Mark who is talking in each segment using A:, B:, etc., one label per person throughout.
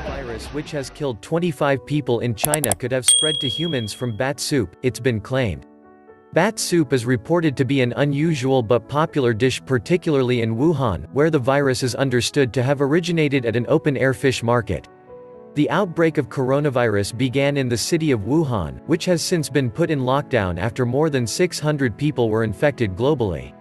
A: Virus which has killed 25 people in China could have spread to humans from bat soup, it's been claimed. Bat soup is reported to be an unusual but popular dish, particularly in Wuhan, where the virus is understood to have originated at an open-air fish market. The outbreak of coronavirus began in the city of Wuhan, which has since been put in lockdown after more than 600 people were infected globally.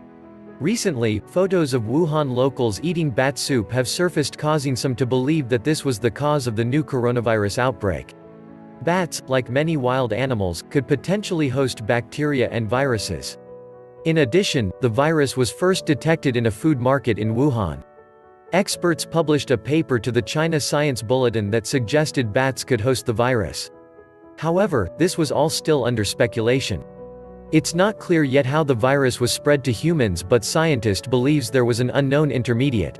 A: Recently, photos of Wuhan locals eating bat soup have surfaced, causing some to believe that this was the cause of the new coronavirus outbreak. Bats, like many wild animals, could potentially host bacteria and viruses. In addition, the virus was first detected in a food market in Wuhan. Experts published a paper to the China Science Bulletin that suggested bats could host the virus. However, this was all still under speculation. It's not clear yet how the virus was spread to humans, but scientists believes there was an unknown intermediate.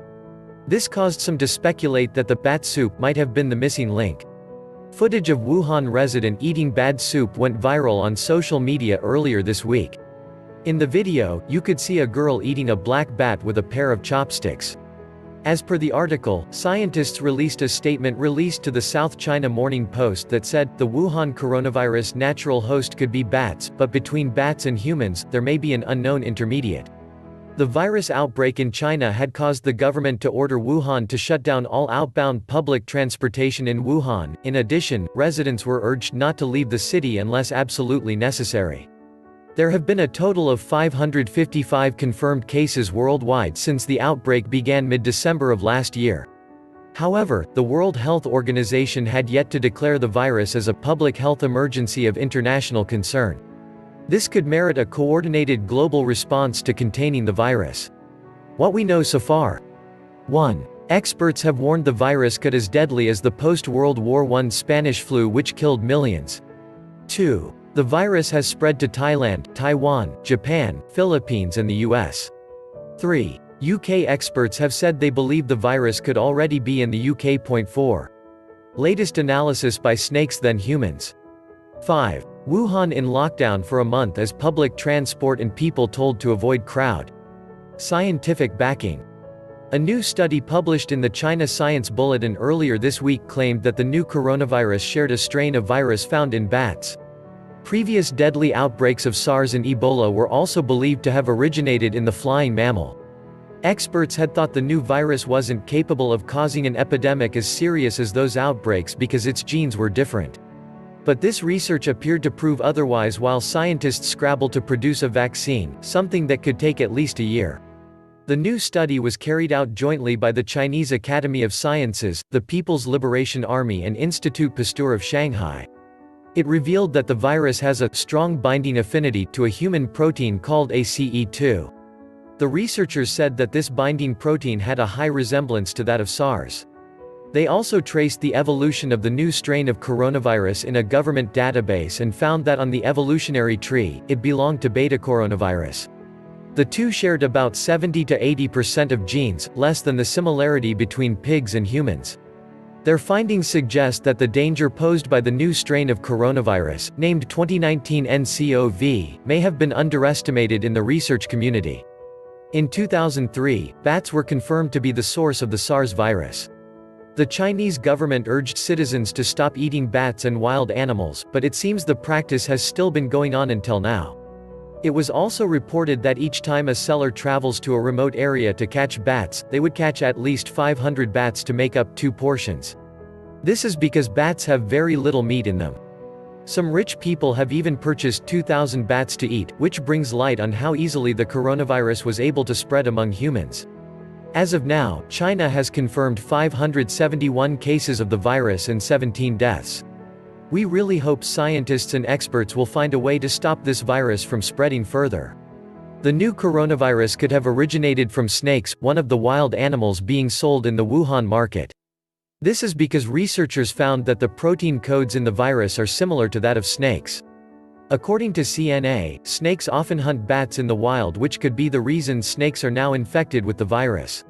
A: This caused some to speculate that the bat soup might have been the missing link. Footage of Wuhan resident eating bat soup went viral on social media earlier this week. In the video, you could see a girl eating a black bat with a pair of chopsticks. As per the article, scientists released a statement released to the South China Morning Post that said, the Wuhan coronavirus natural host could be bats, but between bats and humans, there may be an unknown intermediate. The virus outbreak in China had caused the government to order Wuhan to shut down all outbound public transportation in Wuhan. In addition, residents were urged not to leave the city unless absolutely necessary. There have been a total of 555 confirmed cases worldwide since the outbreak began mid-December of last year. However, the World Health Organization had yet to declare the virus as a public health emergency of international concern. This could merit a coordinated global response to containing the virus. What we know so far. 1. Experts have warned the virus could be as deadly as the post-World War I Spanish flu, which killed millions. 2. The virus has spread to Thailand, Taiwan, Japan, Philippines and the US. 3. UK experts have said they believe the virus could already be in the UK. 4. Latest analysis by snakes then humans. 5. Wuhan in lockdown for a month as public transport and people told to avoid crowd. Scientific backing. A new study published in the China Science Bulletin earlier this week claimed that the new coronavirus shared a strain of virus found in bats. Previous deadly outbreaks of SARS and Ebola were also believed to have originated in the flying mammal. Experts had thought the new virus wasn't capable of causing an epidemic as serious as those outbreaks because its genes were different. But this research appeared to prove otherwise while scientists scrabbled to produce a vaccine, something that could take at least a year. The new study was carried out jointly by the Chinese Academy of Sciences, the People's Liberation Army and Institut Pasteur of Shanghai. It revealed that the virus has a strong binding affinity to a human protein called ctto. The researchers said that this binding protein had a high resemblance to that of SARS. They also traced the evolution of the new strain of coronavirus in a government database and found that on the evolutionary tree, it belonged to beta coronavirus. The two shared about 70 to 80% of genes, less than the similarity between pigs and humans. Their findings suggest that the danger posed by the new strain of coronavirus, named 2019 nCoV, may have been underestimated in the research community. In 2003, bats were confirmed to be the source of the SARS virus. The Chinese government urged citizens to stop eating bats and wild animals, but it seems the practice has still been going on until now. It was also reported that each time a seller travels to a remote area to catch bats, they would catch at least 500 bats to make up 2 portions. This is because bats have very little meat in them. Some rich people have even purchased 2,000 bats to eat, which brings light on how easily the coronavirus was able to spread among humans. As of now, China has confirmed 571 cases of the virus and 17 deaths. We really hope scientists and experts will find a way to stop this virus from spreading further. The new coronavirus could have originated from snakes, one of the wild animals being sold in the Wuhan market. This is because researchers found that the protein codes in the virus are similar to that of snakes. According to CNA, snakes often hunt bats in the wild, which could be the reason snakes are now infected with the virus.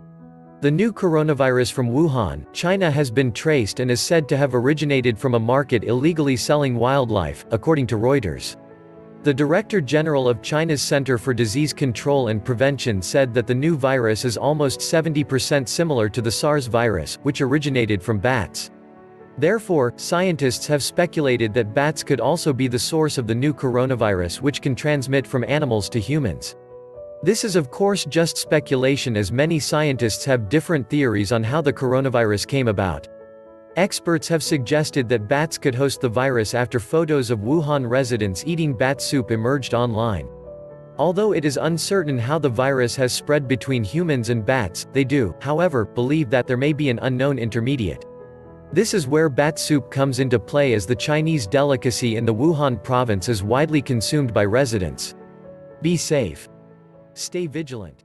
A: The new coronavirus from Wuhan, China has been traced and is said to have originated from a market illegally selling wildlife, according to Reuters. The Director General of China's Center for Disease Control and Prevention said that the new virus is almost 70% similar to the SARS virus, which originated from bats. Therefore, scientists have speculated that bats could also be the source of the new coronavirus, which can transmit from animals to humans. This is of course just speculation, as many scientists have different theories on how the coronavirus came about. Experts have suggested that bats could host the virus after photos of Wuhan residents eating bat soup emerged online. Although it is uncertain how the virus has spread between humans and bats, they do, however, believe that there may be an unknown intermediate. This is where bat soup comes into play, as the Chinese delicacy in the Wuhan province is widely consumed by residents. Be safe. Stay vigilant.